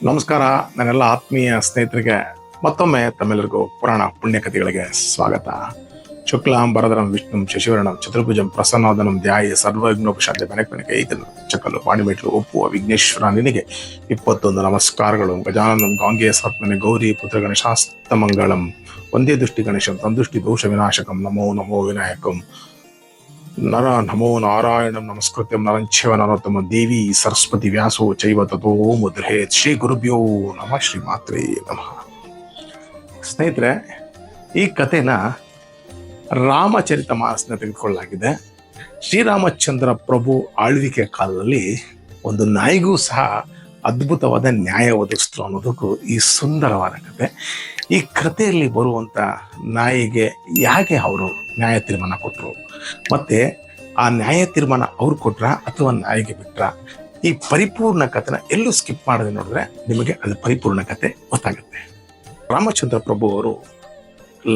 ನಮಸ್ಕಾರ. ನನ್ನೆಲ್ಲ ಆತ್ಮೀಯ ಸ್ನೇಹಿತರಿಗೆ ಮತ್ತೊಮ್ಮೆ ತಮ್ಮೆಲ್ಲರಿಗೂ ಪುರಾಣ ಪುಣ್ಯಕಥೆಗಳಿಗೆ ಸ್ವಾಗತ. ಶುಕ್ಲಾಂಬರಧರಂ ವಿಷ್ಣುಂ ಶಶಿವರ್ಣಂ ಚತುರ್ಭುಜಂ ಪ್ರಸನ್ನವದನಂ ಧ್ಯಾಯೇ ಸರ್ವವಿಘ್ನೋಪಶಾಂತಿ ಬೆನಕನಿಗೆ ಈತನು ಚಕಲು ಪಾಣಿಮೆಟ್ಲು ಒಪ್ಪುವ ವಿಘ್ನೇಶ್ವರ ನಿನಗೆ 21 ನಮಸ್ಕಾರಗಳು. ಗಜಾನನಂ ಗಾಂಗೇಯ ಸಾತ್ಮನೆ ಗೌರಿ ಪುತ್ರ ಗಣೇಶಾಸ್ತಮಂಗಳಂ ಒಂದೇ ದೃಷ್ಟಿ ಗಣೇಶಂ ತಂದೃಷ್ಟಿ ದೋಷ ವಿನಾಶಕಂ ನಮೋ ನಮೋ ವಿನಾಯಕಂ ನಮೋ ನಾರಾಯಣಂ ನಮಸ್ಕೃತ್ಯಂ ನರಂಚೇವ ನರೋತ್ತಮ ದೇವಿ ಸರಸ್ವತಿ ವ್ಯಾಸೋ ಚೈವ ತಥೋ ಮುದ್ರೇತ್. ಶ್ರೀ ಗುರುಭ್ಯೋ ನಮಃ. ಶ್ರೀ ಮಾತ್ರೇ ನಮಃ. ಸ್ನೇಹಿತರೆ, ಈ ಕಥೆನ ರಾಮಚರಿತ ಮಾನಸನ ತೆಗೆದುಕೊಳ್ಳಲಾಗಿದೆ. ಶ್ರೀರಾಮಚಂದ್ರ ಪ್ರಭು ಆಳ್ವಿಕೆ ಕಾಲದಲ್ಲಿ ಒಂದು ನಾಯಿಗೂ ಸಹ ಅದ್ಭುತವಾದ ನ್ಯಾಯ ಒದಗಿಸಿದ್ರು ಅನ್ನೋದಕ್ಕೂ ಈ ಸುಂದರವಾದ ಕತೆ. ಈ ಕಥೆಯಲ್ಲಿ ಬರುವಂಥ ನಾಯಿಗೆ ಯಾಕೆ ಅವರು ನ್ಯಾಯ ತೀರ್ಮಾನ ಕೊಟ್ಟರು, ಮತ್ತೆ ಆ ನ್ಯಾಯ ತೀರ್ಮಾನ ಅವ್ರು ಕೊಟ್ರ ಅಥವಾ ನಾಯಿಗೆ ಬಿಟ್ರ, ಈ ಪರಿಪೂರ್ಣ ಕಥೆನ ಎಲ್ಲೂ ಸ್ಕಿಪ್ ಮಾಡದೆ ನೋಡಿದ್ರೆ ನಿಮಗೆ ಅದು ಪರಿಪೂರ್ಣ ಕತೆ ಗೊತ್ತಾಗುತ್ತೆ. ರಾಮಚಂದ್ರ ಪ್ರಭು ಅವರು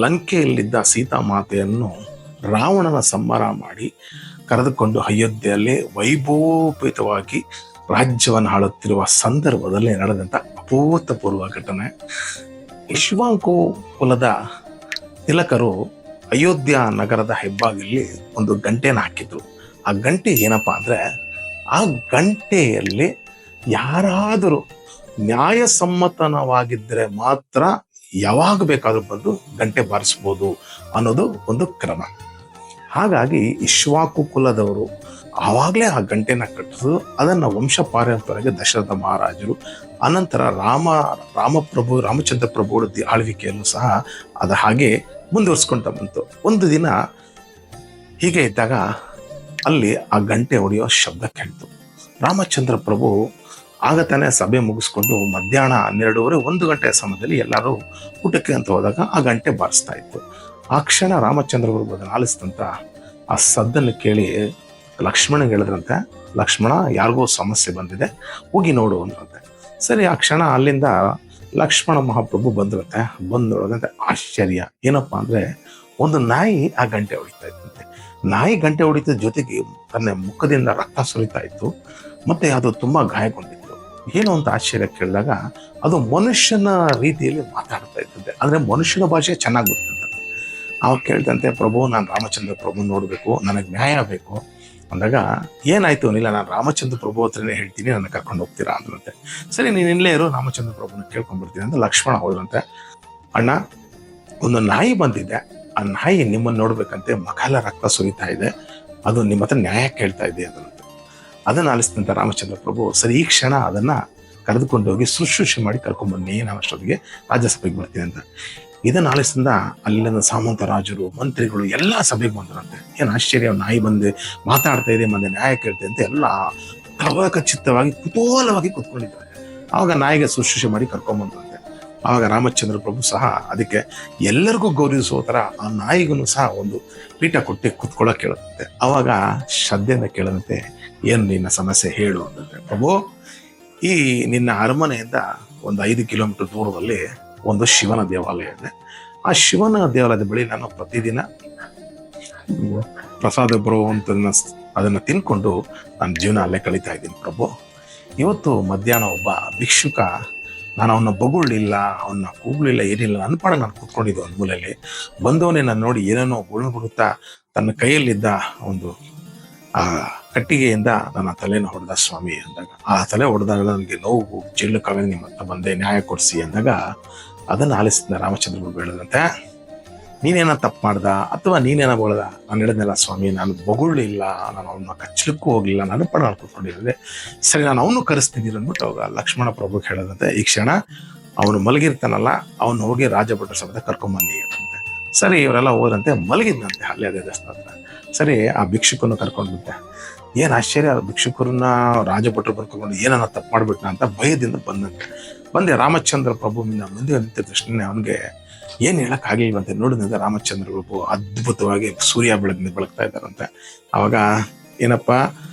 ಲಂಕೆಯಲ್ಲಿದ್ದ ಸೀತಾಮಾತೆಯನ್ನು ರಾವಣನ ಸಂಹಾರ ಮಾಡಿ ಕರೆದುಕೊಂಡು ಅಯೋಧ್ಯೆಯಲ್ಲಿ ವೈಭವೋಪೇತವಾಗಿ ರಾಜ್ಯವನ್ನು ಆಳುತ್ತಿರುವ ಸಂದರ್ಭದಲ್ಲಿ ನಡೆದಂಥ ಅಭೂತಪೂರ್ವ ಘಟನೆ. ಇಕ್ಷ್ವಾಕು ಕುಲದ ತಿಲಕರು ಅಯೋಧ್ಯ ನಗರದ ಹೆಬ್ಬಾಗಿಲ್ಲಿ ಒಂದು ಗಂಟೆನ ಹಾಕಿದ್ರು. ಆ ಗಂಟೆ ಏನಪ್ಪ ಅಂದರೆ, ಆ ಗಂಟೆಯಲ್ಲಿ ಯಾರಾದರೂ ನ್ಯಾಯಸಮ್ಮತನವಾಗಿದ್ದರೆ ಮಾತ್ರ ಯಾವಾಗ ಬೇಕಾದ್ರೂ ಬಂದು ಗಂಟೆ ಬಾರಿಸ್ಬೋದು ಅನ್ನೋದು ಒಂದು ಕ್ರಮ. ಹಾಗಾಗಿ ಇಕ್ಷ್ವಾಕು ಕುಲದವರು ಆವಾಗಲೇ ಆ ಗಂಟೆನ ಕಟ್ಟಿದ್ರು. ಅದನ್ನು ವಂಶ ಪಾರಂಪರೆಗೆ ದಶರಥ ಮಹಾರಾಜರು, ಅನಂತರ ರಾಮಚಂದ್ರ ಪ್ರಭುಗಳ ಆಳ್ವಿಕೆಯಲ್ಲೂ ಸಹ ಅದು ಹಾಗೆ ಮುಂದುವರ್ಸ್ಕೊಳ್ತಾ ಬಂತು. ಒಂದು ದಿನ ಹೀಗೆ ಇದ್ದಾಗ ಅಲ್ಲಿ ಆ ಗಂಟೆ ಹೊಡೆಯೋ ಶಬ್ದ ಕೇಳ್ತು. ರಾಮಚಂದ್ರ ಪ್ರಭು ಆಗ ತಾನೇ ಸಭೆ ಮುಗಿಸ್ಕೊಂಡು ಮಧ್ಯಾಹ್ನ 12:30 1 ಗಂಟೆಯ ಸಮಯದಲ್ಲಿ ಎಲ್ಲರೂ ಊಟಕ್ಕೆ ಅಂತ ಹೋದಾಗ ಆ ಗಂಟೆ ಬಾರಿಸ್ತಾ ಇತ್ತು. ಆ ಕ್ಷಣ ರಾಮಚಂದ್ರ ಪ್ರಭು ಅದನ್ನು ಆಲಿಸಿದಂಥ ಆ ಸದ್ದನ್ನು ಕೇಳಿ ಲಕ್ಷ್ಮಣಗೆ ಹೇಳಿದ್ರಂತೆ, ಲಕ್ಷ್ಮಣ, ಯಾರಿಗೋ ಸಮಸ್ಯೆ ಬಂದಿದೆ, ಹೋಗಿ ನೋಡು ಅಂದ್ರಂತೆ. ಸರಿ, ಆ ಕ್ಷಣ ಅಲ್ಲಿಂದ ಲಕ್ಷ್ಮಣ ಮಹಾಪ್ರಭು ಬಂದ್ರಂತೆ. ನೋಡೋದಂತೆ ಆಶ್ಚರ್ಯ ಏನಪ್ಪ ಅಂದರೆ, ಒಂದು ನಾಯಿ ಆ ಗಂಟೆ ಹೊಡಿತಾ ಇತ್ತಂತೆ. ನಾಯಿ ಗಂಟೆ ಹೊಡಿತ ಜೊತೆಗೆ ತನ್ನ ಮುಖದಿಂದ ರಕ್ತ ಸುರಿತಾ ಇತ್ತು, ಮತ್ತೆ ಅದು ತುಂಬ ಗಾಯಗೊಂಡಿತ್ತು. ಏನು ಅಂತ ಆಶ್ಚರ್ಯ ಕೇಳಿದಾಗ ಅದು ಮನುಷ್ಯನ ರೀತಿಯಲ್ಲಿ ಮಾತಾಡ್ತಾ ಇತ್ತಂತೆ. ಅಂದರೆ ಮನುಷ್ಯನ ಭಾಷೆ ಚೆನ್ನಾಗಿ ಗೊತ್ತಂತೆ. ಅವಾಗ ಕೇಳ್ತಂತೆ, ಪ್ರಭು, ನಾನು ರಾಮಚಂದ್ರ ಪ್ರಭು ನೋಡಬೇಕು, ನನಗೆ ನ್ಯಾಯ ಬೇಕು ಅಂದಾಗ, ಏನಾಯ್ತು ಇಲ್ಲ, ನಾನು ರಾಮಚಂದ್ರ ಪ್ರಭು ಹತ್ರನೇ ಹೇಳ್ತೀನಿ, ನನ್ನ ಕರ್ಕೊಂಡು ಹೋಗ್ತೀರಾ ಅಂದ್ರಂತೆ. ಸರಿ, ನೀನು ಇಲ್ಲೇ ಇರೋ, ರಾಮಚಂದ್ರ ಪ್ರಭುನ ಕೇಳ್ಕೊಂಡ್ಬಿಡ್ತೀನಿ ಅಂತ ಲಕ್ಷ್ಮಣ ಹೋದ್ರಂತೆ. ಅಣ್ಣ, ಒಂದು ನಾಯಿ ಬಂದಿದೆ, ಆ ನಾಯಿ ನಿಮ್ಮನ್ನು ನೋಡ್ಬೇಕಂತೆ, ಮಖಾಲ ರಕ್ತ ಸುರಿತಾ ಇದೆ, ಅದು ನಿಮ್ಮ ಹತ್ರ ನ್ಯಾಯ ಕೇಳ್ತಾ ಇದೆ ಅದರಂತೆ. ಅದನ್ನು ಆಲಿಸಿದಂಥ ರಾಮಚಂದ್ರ ಪ್ರಭು, ಸರಿ ಈ ಕ್ಷಣ ಅದನ್ನು ಕರೆದುಕೊಂಡು ಹೋಗಿ ಶುಶ್ರೂಷೆ ಮಾಡಿ ಕರ್ಕೊಂಡ್ಬನ್ನಿ, ನಾನು ಅಷ್ಟೊತ್ತಿಗೆ ರಾಜ್ಯಸಭೆಗೆ ಬರ್ತೀನಿ ಅಂತ. ಇದನ್ನು ಆಲಿಸಿದ ಅಲ್ಲಿನ ಸಾಮಂತ ರಾಜರು, ಮಂತ್ರಿಗಳು ಎಲ್ಲ ಸಭೆಗೆ ಬಂದರಂತೆ. ಏನು ಆಶ್ಚರ್ಯ, ನಾಯಿ ಬಂದು ಮಾತಾಡ್ತಾ ಇದೆ, ಮಂದಿ ನ್ಯಾಯ ಕೇಳ್ತೆ ಅಂತ ಎಲ್ಲ ಕವಕಚಿತ್ತವಾಗಿ ಕುತೂಹಲವಾಗಿ ಕೂತ್ಕೊಂಡಿದ್ದಾರೆ. ಆವಾಗ ನಾಯಿಗೆ ಶುಶ್ರೂಷೆ ಮಾಡಿ ಕರ್ಕೊಂಡ್ಬಂದ್ರಂತೆ. ಆವಾಗ ರಾಮಚಂದ್ರ ಪ್ರಭು ಸಹ ಅದಕ್ಕೆ ಎಲ್ಲರಿಗೂ ಗೌರವಿಸುವ ಥರ ಆ ನಾಯಿಗೂ ಸಹ ಒಂದು ಪೀಠ ಕೊಟ್ಟು ಕೂತ್ಕೊಳ್ಳೋಕೆ ಕೇಳುತ್ತೆ. ಆವಾಗ ಶ್ರದ್ಧೆಯಿಂದ ಕೇಳದಂತೆ, ಏನು ನಿನ್ನ ಸಮಸ್ಯೆ ಹೇಳು ಅಂತಂದ್ರೆ, ಪ್ರಭು, ಈ ನಿನ್ನ ಅರಮನೆಯಿಂದ ಒಂದು 5 ಕಿಲೋಮೀಟರ್ ದೂರದಲ್ಲಿ ಒಂದು ಶಿವನ ದೇವಾಲಯ ಇದೆ. ಆ ಶಿವನ ದೇವಾಲಯದ ಬಳಿ ನಾನು ಪ್ರತಿದಿನ ಪ್ರಸಾದ ಬರುವಂಥದನ್ನ ಅದನ್ನು ತಿನ್ಕೊಂಡು ನನ್ನ ಜೀವನ ಅಲ್ಲೇ ಕಳೀತಾ ಇದ್ದೀನಿ ಪ್ರಭು. ಇವತ್ತು ಮಧ್ಯಾಹ್ನ ಒಬ್ಬ ಭಿಕ್ಷುಕ, ನಾನು ಅವನ್ನ ಬೊಗಳಿಲ್ಲ, ಅವನ್ನ ಕೂಗಲಿಲ್ಲ, ಏನಿಲ್ಲ, ನನ್ನ ಪಾಡ ನಾನು ಕೂತ್ಕೊಂಡಿದ್ದೆ ಒಂದು ಮೂಲೆಯಲ್ಲಿ. ಬಂದವನೇ ನಾನು ನೋಡಿ ಏನೇನೋ ಬಿಡುತ್ತಾ ತನ್ನ ಕೈಯಲ್ಲಿದ್ದ ಒಂದು ಆ ಕಟ್ಟಿಗೆಯಿಂದ ನನ್ನ ತಲೆನ ಹೊಡೆದ ಸ್ವಾಮಿ ಅಂದಾಗ, ಆ ತಲೆ ಹೊಡೆದಾಗ ನನಗೆ ನೋವು ಚಿಳ್ಳುಕಾಗ ನಿಮ್ಮ ಹತ್ರ ಬಂದೆ, ನ್ಯಾಯ ಕೊಡಿಸಿ ಅಂದಾಗ, ಅದನ್ನು ಆಲಿಸಿದ ರಾಮಚಂದ್ರ ಪ್ರಭು ಹೇಳಿದಂತೆ, ನೀನೇನ ತಪ್ಪು ಮಾಡ್ದ ಅಥವಾ ನೀನೇನ ಬಳ್ದ? ನಾನು ಹೇಳಿದ್ನಲ್ಲ ಸ್ವಾಮಿ, ನಾನು ಬೊಗಳಿಲ್ಲ, ನಾನು ಅವನ್ನ ಕಚ್ಚಲಿಕ್ಕೂ ಹೋಗಲಿಲ್ಲ, ನನ್ನ ಪಡ ನಾನು ಕೂತ್ಕೊಂಡಿದ್ದೆ. ಸರಿ, ನಾನು ಅವನು ಕರೆಸ್ತಿದ್ದೀನಿ ಅಂದ್ಬಿಟ್ಟು ಅವಾಗ ಲಕ್ಷ್ಮಣ ಪ್ರಭುಗೆ ಹೇಳದಂತೆ, ಈ ಕ್ಷಣ ಅವನು ಮಲಗಿರ್ತಾನಲ್ಲ, ಅವನು ಹೋಗಿ ರಾಜಭಟ್ರ ಸಭೆ ಕರ್ಕೊಂಬನ್ನಿ ಅಂತಂತೆ. ಸರಿ, ಇವರೆಲ್ಲ ಹೋದಂತೆ ಮಲಗಿದ್ನಂತೆ ಅಲ್ಲೇ ಅದೇ ದೇವಸ್ಥಾನ ಹತ್ರ. ಸರಿ, ಆ ಭಿಕ್ಷುಕನ್ನು ಕರ್ಕೊಂಡ್ಬಿಟ್ಟೆ. ಏನು ಆಶ್ಚರ್ಯ, ಆ ಭಿಕ್ಷುಕರನ್ನ ರಾಜಭಟ್ರು ಬರ್ಕೊಂಡು ಏನನ್ನ ತಪ್ಪು ಮಾಡಿಬಿಟ್ನ ಅಂತ ಭಯದಿಂದ ಬಂದೆ ರಾಮಚಂದ್ರ ಪ್ರಭು ಮುಂದೆ ನಿಂತ ತಕ್ಷಣ ಅವನಿಗೆ ಏನು ಹೇಳೋಕ್ಕಾಗಲಿಲ್ವಂತೆ. ನೋಡಿದಂತೆ ರಾಮಚಂದ್ರ ಪ್ರಭು ಅದ್ಭುತವಾಗಿ ಸೂರ್ಯ ಬೆಳಗ್ತಾ ಇದ್ದಾರಂತೆ. ಅವಾಗ, ಏನಪ್ಪ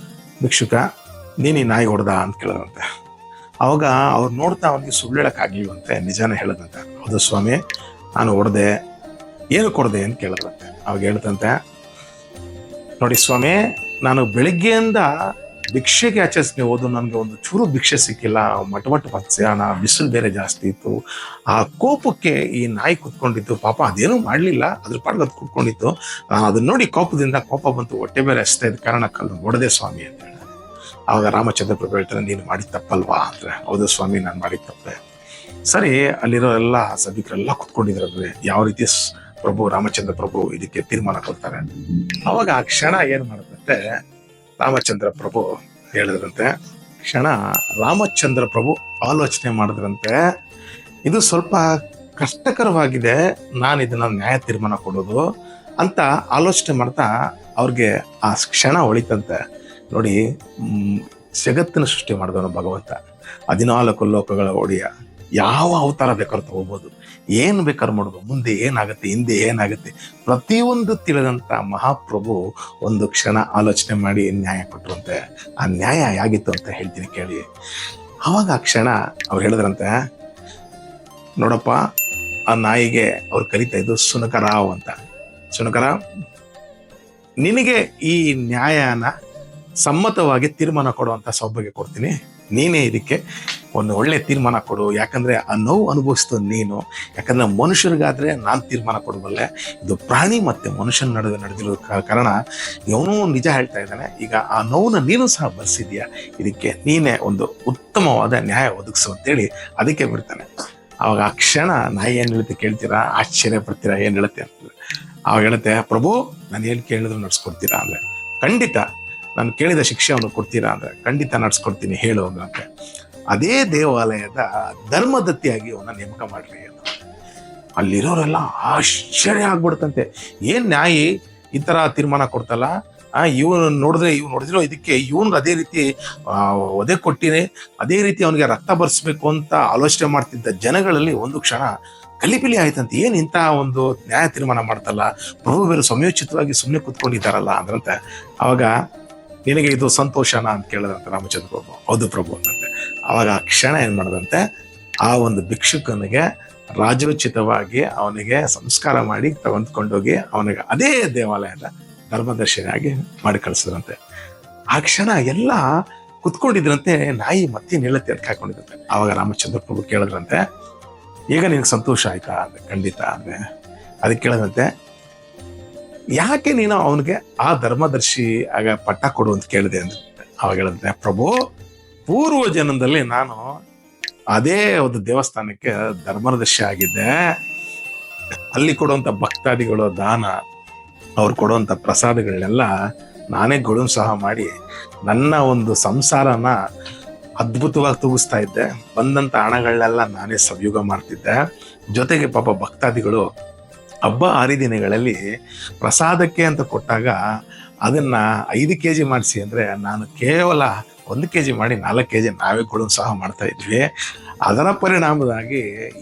ಭಿಕ್ಷುಕ, ನೀನು ಈ ನಾಯಿ ಹೊಡೆದ ಅಂತ ಕೇಳದಂತೆ. ಅವಾಗ ಅವ್ರು ನೋಡ್ತಾ ಅವನಿಗೆ ಸುಳ್ಳು ಹೇಳೋಕ್ಕಾಗಲಿಲ್ವಂತೆ, ನಿಜಾನೇ ಹೇಳದಂತೆ. ಹೌದು ಸ್ವಾಮಿ, ನಾನು ಹೊಡೆದೆ, ಏನು ಕೊಡದೆ ಅಂತ ಕೇಳದಂತೆ. ಅವಾಗ ಹೇಳ್ತಂತೆ, ನೋಡಿ ಸ್ವಾಮಿ, ನಾನು ಬೆಳಿಗ್ಗೆಯಿಂದ ಭಿಕ್ಷೆಗೆ ಆಚರಿಸ್ತೀನಿ ಹೋದು, ನನಗೆ ಒಂದು ಚೂರು ಭಿಕ್ಷೆ ಸಿಕ್ಕಿಲ್ಲ, ಮಟಮಟ ಮತ್ಸ್ಯಾನ, ಬಿಸಿಲು ಬೇರೆ ಜಾಸ್ತಿ ಇತ್ತು. ಆ ಕೋಪಕ್ಕೆ ಈ ನಾಯಿ ಕುತ್ಕೊಂಡಿತ್ತು. ಪಾಪ ಅದೇನೂ ಮಾಡಲಿಲ್ಲ, ಅದ್ರ ಪಾಡ್ಗೆ ಅದು ಕುತ್ಕೊಂಡಿತ್ತು. ಅದನ್ನ ನೋಡಿ ಕೋಪದಿಂದ ಕೋಪ ಬಂತು, ಹೊಟ್ಟೆ ಬೇರೆ ಹಸ್ತಾ ಇದ್ದ ಕಾರಣಕ್ಕಲ್ಲ ಹೊಡೆದೆ ಸ್ವಾಮಿ ಅಂತ ಹೇಳಿ. ಆವಾಗ ರಾಮಚಂದ್ರ ಪ್ರಭು ಹೇಳ್ತಾರೆ, ನೀನು ಮಾಡಿದ ತಪ್ಪಲ್ವಾ ಅಂದ್ರೆ, ಹೌದು ಸ್ವಾಮಿ ನಾನು ಮಾಡಿದ ತಪ್ಪೆ. ಸರಿ, ಅಲ್ಲಿರೋ ಎಲ್ಲ ಸಭಿಕರೆಲ್ಲ ಕುತ್ಕೊಂಡಿದ್ರಂದ್ರೆ ಯಾವ ರೀತಿ ಪ್ರಭು ರಾಮಚಂದ್ರ ಪ್ರಭು ಇದಕ್ಕೆ ತೀರ್ಮಾನ ಕೊಡ್ತಾರೆ. ಅವಾಗ ಆ ಕ್ಷಣ ಏನ್ ಮಾಡುತ್ತೆ, ರಾಮಚಂದ್ರ ಪ್ರಭು ಹೇಳಿದ್ರಂತೆ, ಕ್ಷಣ ರಾಮಚಂದ್ರ ಪ್ರಭು ಆಲೋಚನೆ ಮಾಡಿದ್ರಂತೆ, ಇದು ಸ್ವಲ್ಪ ಕಷ್ಟಕರವಾಗಿದೆ, ನಾನು ಇದನ್ನ ನ್ಯಾಯ ತೀರ್ಮಾನ ಕೊಡೋದು ಅಂತ ಆಲೋಚನೆ ಮಾಡ್ತಾ ಅವ್ರಿಗೆ ಆ ಕ್ಷಣ ಹೊಳಿತಂತೆ. ನೋಡಿ, ಜಗತ್ತಿನ ಸೃಷ್ಟಿ ಮಾಡಿದವನು ಭಗವಂತ, 14 ಲೋಕಗಳ ಒಡೆಯ, ಯಾವ ಅವತಾರ ಬೇಕಾದ್ರೂ ತಗೋಬಹುದು, ಏನ್ ಬೇಕಾದ್ರೂ ಮಾಡೋದು, ಮುಂದೆ ಏನಾಗುತ್ತೆ ಹಿಂದೆ ಏನಾಗುತ್ತೆ ಪ್ರತಿಯೊಂದು ತಿಳಿದಂತ ಮಹಾಪ್ರಭು ಒಂದು ಕ್ಷಣ ಆಲೋಚನೆ ಮಾಡಿ ನ್ಯಾಯ ಕೊಟ್ಟರಂತೆ. ಆ ನ್ಯಾಯ ಹೇಗಿತ್ತು ಅಂತ ಹೇಳ್ತೀನಿ ಕೇಳಿ. ಅವಾಗ ಆ ಕ್ಷಣ ಅವ್ರು ಹೇಳಿದ್ರಂತೆ, ನೋಡಪ್ಪ, ಆ ನಾಯಿಗೆ ಅವ್ರು ಕರಿತಾ ಇದ್ದು ಸುನಕರಾವ್ ಅಂತ. ಸುನಕರಾವ್, ನಿನಗೆ ಈ ನ್ಯಾಯನ ಸಮ್ಮತವಾಗಿ ತೀರ್ಮಾನ ಕೊಡುವಂತ ಸೌಭಾಗ್ಯ ಕೊಡ್ತೀನಿ, ನೀನೇ ಇದಕ್ಕೆ ಒಂದು ಒಳ್ಳೆ ತೀರ್ಮಾನ ಕೊಡು. ಯಾಕಂದ್ರೆ ಆ ನೋವು ಅನುಭವಿಸ್ತು ನೀನು, ಯಾಕಂದ್ರೆ ಮನುಷ್ಯರಿಗಾದ್ರೆ ನಾನು ತೀರ್ಮಾನ ಕೊಡಬಲ್ಲೆ, ಇದು ಪ್ರಾಣಿ ಮತ್ತೆ ಮನುಷ್ಯನ ನಡುವೆ ನಡೆದಿರೋ ಕಾರಣ ಇವನು ನಿಜ ಹೇಳ್ತಾ ಇದ್ದಾನೆ. ಈಗ ಆ ನೋವನ್ನ ನೀನು ಸಹ ಬರ್ಸಿದ್ಯಾ, ಇದಕ್ಕೆ ನೀನೇ ಒಂದು ಉತ್ತಮವಾದ ನ್ಯಾಯ ಒದಗಿಸು ಅಂತೇಳಿ ಅದಕ್ಕೆ ಬಿಡ್ತಾನೆ. ಅವಾಗ ಆ ಕ್ಷಣ ನಾಯಿ ಏನ್ ಹೇಳುತ್ತೆ ಕೇಳ್ತೀರಾ, ಆಶ್ಚರ್ಯ ಪಡ್ತೀರಾ, ಏನ್ ಹೇಳುತ್ತೆ ಅಂತಂದ್ರೆ, ಅವಾಗ ಹೇಳುತ್ತೆ, ಪ್ರಭು ನಾನು ಏನ್ ಕೇಳಿದ್ರು ನಡ್ಸ್ಕೊಡ್ತೀರಾ ಅಂದ್ರೆ, ಖಂಡಿತ. ನಾನು ಕೇಳಿದ ಶಿಕ್ಷೆ ಅವನು ಕೊಡ್ತೀರಾ ಅಂದ್ರೆ, ಖಂಡಿತ ನಡ್ಸ್ಕೊಡ್ತೀನಿ ಹೇಳು ಅಂದ್ರಂತೆ. ಅದೇ ದೇವಾಲಯದ ಧರ್ಮದತ್ತಿಯಾಗಿ ಅವನ್ನ ನೇಮಕ ಮಾಡ್ರಿ ಅಂತ. ಅಲ್ಲಿರೋರೆಲ್ಲ ಆಶ್ಚರ್ಯ ಆಗ್ಬಿಡ್ತಂತೆ, ಏನ್ ನ್ಯಾಯಿ ಈ ತರ ತೀರ್ಮಾನ ಕೊಡ್ತಲ್ಲ, ಇವನು ನೋಡಿದ್ರು ಇದಕ್ಕೆ ಇವನ್ಗೆ ಅದೇ ರೀತಿ ಒದೆ ಕೊಟ್ಟಿನೇ ಅದೇ ರೀತಿ ಅವನಿಗೆ ರಕ್ತ ಬರ್ಸ್ಬೇಕು ಅಂತ ಆಲೋಚನೆ ಮಾಡ್ತಿದ್ದ ಜನಗಳಲ್ಲಿ ಒಂದು ಕ್ಷಣ ಗಲಿಬಿಲಿ ಆಯ್ತಂತೆ. ಏನ್ ಇಂಥ ಒಂದು ನ್ಯಾಯ ತೀರ್ಮಾನ ಮಾಡ್ತಲ್ಲ, ಪ್ರಭು ಬೇರೆ ಸಮಯೋಚಿತವಾಗಿ ಸುಮ್ಮನೆ ಕೂತ್ಕೊಂಡಿದ್ದಾರಲ್ಲ ಅಂದ್ರಂತೆ. ಅವಾಗ ನಿನಗೆ ಇದು ಸಂತೋಷನಾ ಅಂತ ಕೇಳಿದಂತೆ ರಾಮಚಂದ್ರ ಪ್ರಭು. ಹೌದು ಪ್ರಭು ಅಂತಂತೆ. ಅವಾಗ ಆ ಕ್ಷಣ ಏನ್ ಮಾಡದಂತೆ, ಆ ಒಂದು ಭಿಕ್ಷುಕನಿಗೆ ರಾಜೋಚಿತವಾಗಿ ಅವನಿಗೆ ಸಂಸ್ಕಾರ ಮಾಡಿ ತಗೊಂಡ್ಕೊಂಡೋಗಿ ಅವನಿಗೆ ಅದೇ ದೇವಾಲಯದ ಧರ್ಮದರ್ಶಿಯಾಗಿ ಮಾಡಿ ಕಳಿಸಿದ್ರಂತೆ. ಆ ಕ್ಷಣ ಎಲ್ಲ ಕುತ್ಕೊಂಡಿದ್ರಂತೆ, ನಾಯಿ ಮತ್ತೆ ನಿಲ್ಲತ್ತೆ ಅಂತ ಹಾಕೊಂಡಿದ್ರಂತೆ. ಆವಾಗ ರಾಮಚಂದ್ರ ಪ್ರಭು ಕೇಳಿದ್ರಂತೆ, ಈಗ ನಿನಗೆ ಸಂತೋಷ ಆಯ್ತಾ ಅಂದ್ರೆ, ಖಂಡಿತ ಅಂದ್ರೆ. ಅದಕ್ಕೆ ಕೇಳಿದಂತೆ, ಯಾಕೆ ನೀನು ಅವನಿಗೆ ಆ ಧರ್ಮದರ್ಶಿ ಆಗ ಪಟ್ಟ ಕೊಡು ಅಂತ ಕೇಳಿದೆ ಅಂದ್ರೆ. ಅವಾಗ ಹೇಳಿದ್ರೆ, ಪ್ರಭು ಪೂರ್ವ ಜನ್ಮದಲ್ಲಿ ನಾನು ಅದೇ ಒಂದು ದೇವಸ್ಥಾನಕ್ಕೆ ಧರ್ಮದರ್ಶಿ ಆಗಿದ್ದೆ, ಅಲ್ಲಿ ಕೊಡುವಂತ ಭಕ್ತಾದಿಗಳು ದಾನ, ಅವ್ರು ಕೊಡುವಂತ ಪ್ರಸಾದಗಳನ್ನೆಲ್ಲ ನಾನೇ ಗೊಳು ಸಹ ಮಾಡಿ ನನ್ನ ಒಂದು ಸಂಸಾರನ ಅದ್ಭುತವಾಗಿ ತೂಗಿಸ್ತಾ ಇದ್ದೆ. ಬಂದಂತ ಹಣಗಳನ್ನೆಲ್ಲ ನಾನೇ ಸವಿಯೋಗ ಮಾಡ್ತಿದ್ದೆ. ಜೊತೆಗೆ ಪಾಪ ಭಕ್ತಾದಿಗಳು ಹಬ್ಬ ಹರಿದಿನಗಳಲ್ಲಿ ಪ್ರಸಾದಕ್ಕೆ ಅಂತ ಕೊಟ್ಟಾಗ ಅದನ್ನ 5 kg ಮಾಡಿಸಿ ಅಂದ್ರೆ, ನಾನು ಕೇವಲ 1 kg ಮಾಡಿ 4 kg ನಾವೇ ಕೊಡು ಸಹ ಮಾಡ್ತಾ ಇದ್ವಿ. ಅದರ ಪರಿಣಾಮವಾಗಿ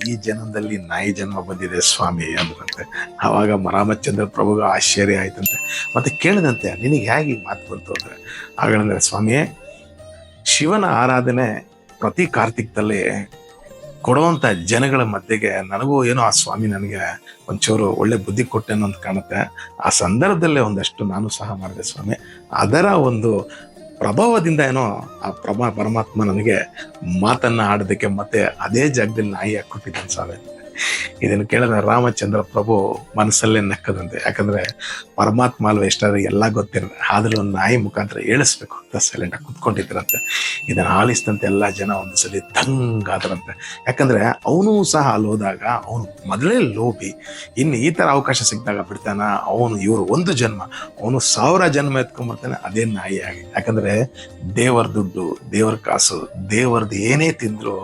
ಈ ಜನ್ಮದಲ್ಲಿ ನಾಯಿ ಜನ್ಮ ಬಂದಿದೆ ಸ್ವಾಮಿ ಅಂದ್ರಂತೆ. ಆವಾಗ ರಾಮಚಂದ್ರ ಪ್ರಭುಗ ಆಶ್ಚರ್ಯ ಆಯ್ತಂತೆ. ಮತ್ತೆ ಕೇಳಿದಂತೆ, ನಿನಗೆ ಹೇಗೆ ಮಾತು ಬಂತು ಅಂದ್ರೆ, ಹಾಗಂದ್ರೆ, ಸ್ವಾಮಿ ಶಿವನ ಆರಾಧನೆ ಪ್ರತಿ ಕಾರ್ತಿಕದಲ್ಲಿ ಕೊಡುವಂತ ಜನಗಳ ಮಧ್ಯೆಗೆ ನನಗೂ ಏನೋ ಆ ಸ್ವಾಮಿ ನನಗೆ ಒಂಚೂರು ಒಳ್ಳೆ ಬುದ್ಧಿ ಕೊಟ್ಟೆನೋ ಅಂತ ಕಾಣುತ್ತೆ. ಆ ಸಂದರ್ಭದಲ್ಲೇ ಒಂದಷ್ಟು ನಾನು ಸಹ ಮಾಡಿದೆ ಸ್ವಾಮಿ. ಅದರ ಒಂದು ಪ್ರಭಾವದಿಂದ ಏನೋ ಆ ಪರಮಾತ್ಮ ನನಗೆ ಮಾತನ್ನ ಆಡೋದಕ್ಕೆ ಮತ್ತೆ ಅದೇ ಜಾಗದಲ್ಲಿ ನಾಯಿ ಹಾಕೊಟ್ಟಿದ್ದಾನೆ ಸ್ವಾಮಿ. ಇದನ್ನು ಕೇಳಿದ ರಾಮಚಂದ್ರ ಪ್ರಭು ಮನಸ್ಸಲ್ಲೇ ನಕ್ಕದಂತೆ. ಯಾಕಂದ್ರೆ ಪರಮಾತ್ಮ ಅಲ್ವ ಎಷ್ಟಾದ್ರೆ ಎಲ್ಲ ಗೊತ್ತಿರ, ಆದ್ರೆ ಒಂದು ನಾಯಿ ಮುಖಾಂತರ ಹೇಳಿಸ್ಬೇಕು ಅಂತ ಸೈಲೆಂಟ್ ಆಗಿ ಕುತ್ಕೊಂಡಿದ್ರಂತೆ. ಇದನ್ನ ಆಲಿಸಿದಂತೆ ಎಲ್ಲ ಜನ ಒಂದು ಸಲ ದಂಗಾದ್ರಂತೆ. ಯಾಕಂದ್ರೆ ಅವನು ಸಹ ಅಲ್ಲಿ ಹೋದಾಗ ಅವನು ಮೊದಲೇ ಲೋಭಿ, ಇನ್ನು ಈ ತರ ಅವಕಾಶ ಸಿಕ್ಕಿದಾಗ ಬಿಡ್ತಾನ ಅವನು. ಇವರು 1 ಜನ್ಮ, ಅವನು 1000 ಜನ್ಮ ಎತ್ಕೊಂಡ್ಬರ್ತಾನೆ ಅದೇ ನಾಯಿ ಆಗಿ. ಯಾಕಂದ್ರೆ ದೇವರ ದುಡ್ಡು, ದೇವರ ಕಾಸು, ದೇವರದ್ದು ಏನೇ ತಿಂದ್ರು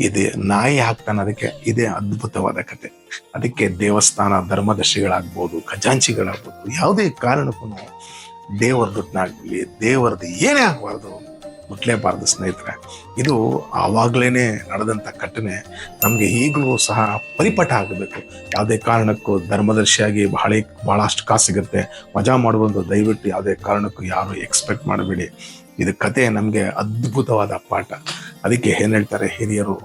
ಇದೆ ನಾಯಿ ಹಾಕ್ತಾನೆ. ಅದಕ್ಕೆ ಇದೇ ಅದ್ಭುತವಾದ ಕತೆ. ಅದಕ್ಕೆ ದೇವಸ್ಥಾನ ಧರ್ಮದರ್ಶಿಗಳಾಗ್ಬೋದು, ಖಜಾಂಚಿಗಳಾಗ್ಬೋದು, ಯಾವುದೇ ಕಾರಣಕ್ಕೂ ದೇವರ ದುಡ್ಡನ್ನಾಗ್ಲಿ, ದೇವರದ್ದು ಏನೇ ಆಗಬಾರ್ದು, ಮುಟ್ಲೇಬಾರ್ದು ಸ್ನೇಹಿತರೆ. ಇದು ಆವಾಗ್ಲೇನೆ ನಡೆದಂಥ ಘಟನೆ ನಮ್ಗೆ ಈಗಲೂ ಸಹ ಪರಿಪಾಠ ಆಗಬೇಕು. ಯಾವುದೇ ಕಾರಣಕ್ಕೂ ಧರ್ಮದರ್ಶಿಯಾಗಿ ಬಹಳಷ್ಟು ಕಾಸು ಸಿಗುತ್ತೆ, ಮಜಾ ಮಾಡುವಂಥ ದಯವಿಟ್ಟು ಯಾವುದೇ ಕಾರಣಕ್ಕೂ ಯಾರು ಎಕ್ಸ್ಪೆಕ್ಟ್ ಮಾಡಬೇಡಿ. ಇದು ಕತೆ ನಮ್ಗೆ ಅದ್ಭುತವಾದ ಪಾಠ. ಅದಕ್ಕೆ ಏನ್ ಹೇಳ್ತಾರೆ ಹಿರಿಯರು,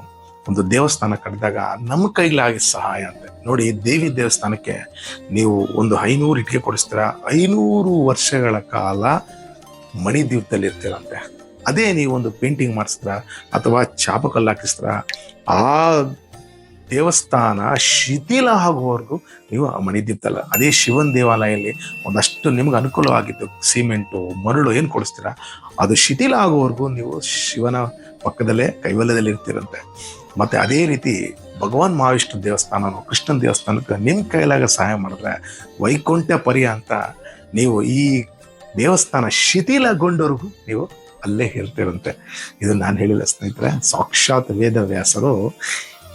ಒಂದು ದೇವಸ್ಥಾನ ಕಟ್ಟಿದಾಗ ನಮ್ಮ ಕೈಲಾಗಿ ಸಹಾಯ ಅಂತ ನೋಡಿ. ದೇವಿ ದೇವಸ್ಥಾನಕ್ಕೆ ನೀವು ಒಂದು 500 ಇಟ್ಟಿಗೆ ಕೊಡಿಸ್ತೀರಾ, 500 ವರ್ಷಗಳ ಕಾಲ ಮಣಿದ್ವೀಪದಲ್ಲಿ ಇರ್ತೀರಂತೆ. ಅದೇ ನೀವು ಒಂದು ಪೇಂಟಿಂಗ್ ಮಾಡಿಸಿದ್ರ ಅಥವಾ ಚಾಪಕಲ್ಲು ಹಾಕಿಸಿದ್ರ ಆ ದೇವಸ್ಥಾನ ಶಿಥಿಲ ಆಗುವವರೆಗೂ ನೀವು ಆ ಮಣಿದ್ವೀಪದಲ್ಲ, ಅದೇ ಶಿವನ ದೇವಾಲಯಲ್ಲಿ ಒಂದಷ್ಟು ನಿಮ್ಗೆ ಅನುಕೂಲವಾಗಿದ್ದು ಸಿಮೆಂಟು ಮರಳು ಏನು ಕೊಡಿಸ್ತೀರ ಅದು ಶಿಥಿಲ ಆಗುವವರೆಗೂ ನೀವು ಶಿವನ ಪಕ್ಕದಲ್ಲೇ ಕೈವಲ್ಯದಲ್ಲಿ ಇರ್ತೀರಂತೆ. ಮತ್ತೆ ಅದೇ ರೀತಿ ಭಗವಾನ್ ಮಹಾವಿಷ್ಣು ದೇವಸ್ಥಾನ ಕೃಷ್ಣನ ದೇವಸ್ಥಾನಕ್ಕೆ ನಿಮ್ಮ ಕೈಲಾಗ ಸಹಾಯ ಮಾಡಿದ್ರೆ ವೈಕುಂಠ ಪರ್ಯಂತ ನೀವು ಈ ದೇವಸ್ಥಾನ ಶಿಥಿಲಗೊಂಡವರೆಗೂ ನೀವು ಅಲ್ಲೇ ಇರ್ತಿರಂತೆ. ಇದು ನಾನು ಹೇಳಿಲ್ಲ ಸ್ನೇಹಿತರೆ, ಸಾಕ್ಷಾತ್ ವೇದವ್ಯಾಸರು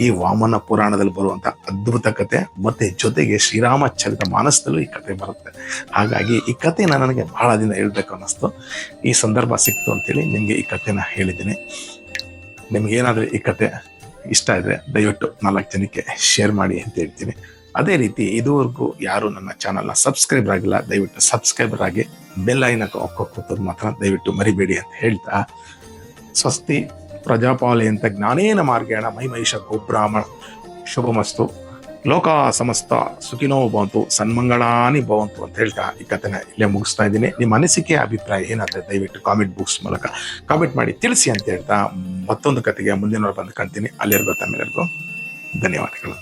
ಈ ವಾಮನ ಪುರಾಣದಲ್ಲಿ ಬರುವಂಥ ಅದ್ಭುತ ಕತೆ ಮತ್ತೆ ಜೊತೆಗೆ ಶ್ರೀರಾಮಚರಿತ ಮಾನಸದಲ್ಲೂ ಈ ಕತೆ ಬರುತ್ತೆ. ಹಾಗಾಗಿ ಈ ಕಥೆನ ನನಗೆ ಬಹಳ ದಿನ ಹೇಳ್ಬೇಕು ಅನ್ನಿಸ್ತು. ಈ ಸಂದರ್ಭ ಸಿಕ್ತು ಅಂತೇಳಿ ನಿಮಗೆ ಈ ಕಥೆನ ಹೇಳಿದ್ದೀನಿ. ನಿಮ್ಗೇನಾದರೂ ಈ ಕತೆ ಇಷ್ಟ ಇದ್ರೆ ದಯವಿಟ್ಟು 4 ಜನಕ್ಕೆ ಶೇರ್ ಮಾಡಿ ಅಂತ ಹೇಳ್ತೀನಿ. ಅದೇ ರೀತಿ ಇದುವರೆಗೂ ಯಾರು ನನ್ನ ಚಾನಲ್ನ ಸಬ್ಸ್ಕ್ರೈಬರ್ ಆಗಿಲ್ಲ, ದಯವಿಟ್ಟು ಸಬ್ಸ್ಕ್ರೈಬರ್ ಆಗಿ ಬೆಲ್ ಐನ ಕೂತೋದು ಮಾತ್ರ ದಯವಿಟ್ಟು ಮರಿಬೇಡಿ ಅಂತ ಹೇಳ್ತಾ, ಸ್ವಸ್ತಿ ಪ್ರಜಾಪಾಲಯಂತ ಜ್ಞಾನೇನ ಮಾರ್ಗೇಣ ಮಹಿಮೈಷ ಗೋಬ್ರಾಹ್ಮಣ ಶುಭಮಸ್ತು ಲೋಕ ಸಮಸ್ತ ಸುಖಿನೋ ಭವಂತು ಸನ್ಮಂಗಳಾನಿ ಭವಂತು ಅಂತ ಹೇಳ್ತಾ ಈ ಕಥೆನ ಇಲ್ಲೇ ಮುಗಿಸ್ತಾ ಇದ್ದೀನಿ. ನಿಮ್ಮ ಅನಿಸಿಕೆ ಅಭಿಪ್ರಾಯ ಏನಾದರೆ ದಯವಿಟ್ಟು ಕಾಮೆಂಟ್ ಬಾಕ್ಸ್ ಮೂಲಕ ಕಾಮೆಂಟ್ ಮಾಡಿ ತಿಳಿಸಿ ಅಂತ ಹೇಳ್ತಾ ಮತ್ತೊಂದು ಕಥೆಗೆ ಮುಂದಿನ ಬಂದು ಕಾಣ್ತೀನಿ. ಅಲ್ಲಿರ್ಗೋ ತಮ್ಮೆಲ್ಲರಿಗೂ ಧನ್ಯವಾದಗಳು.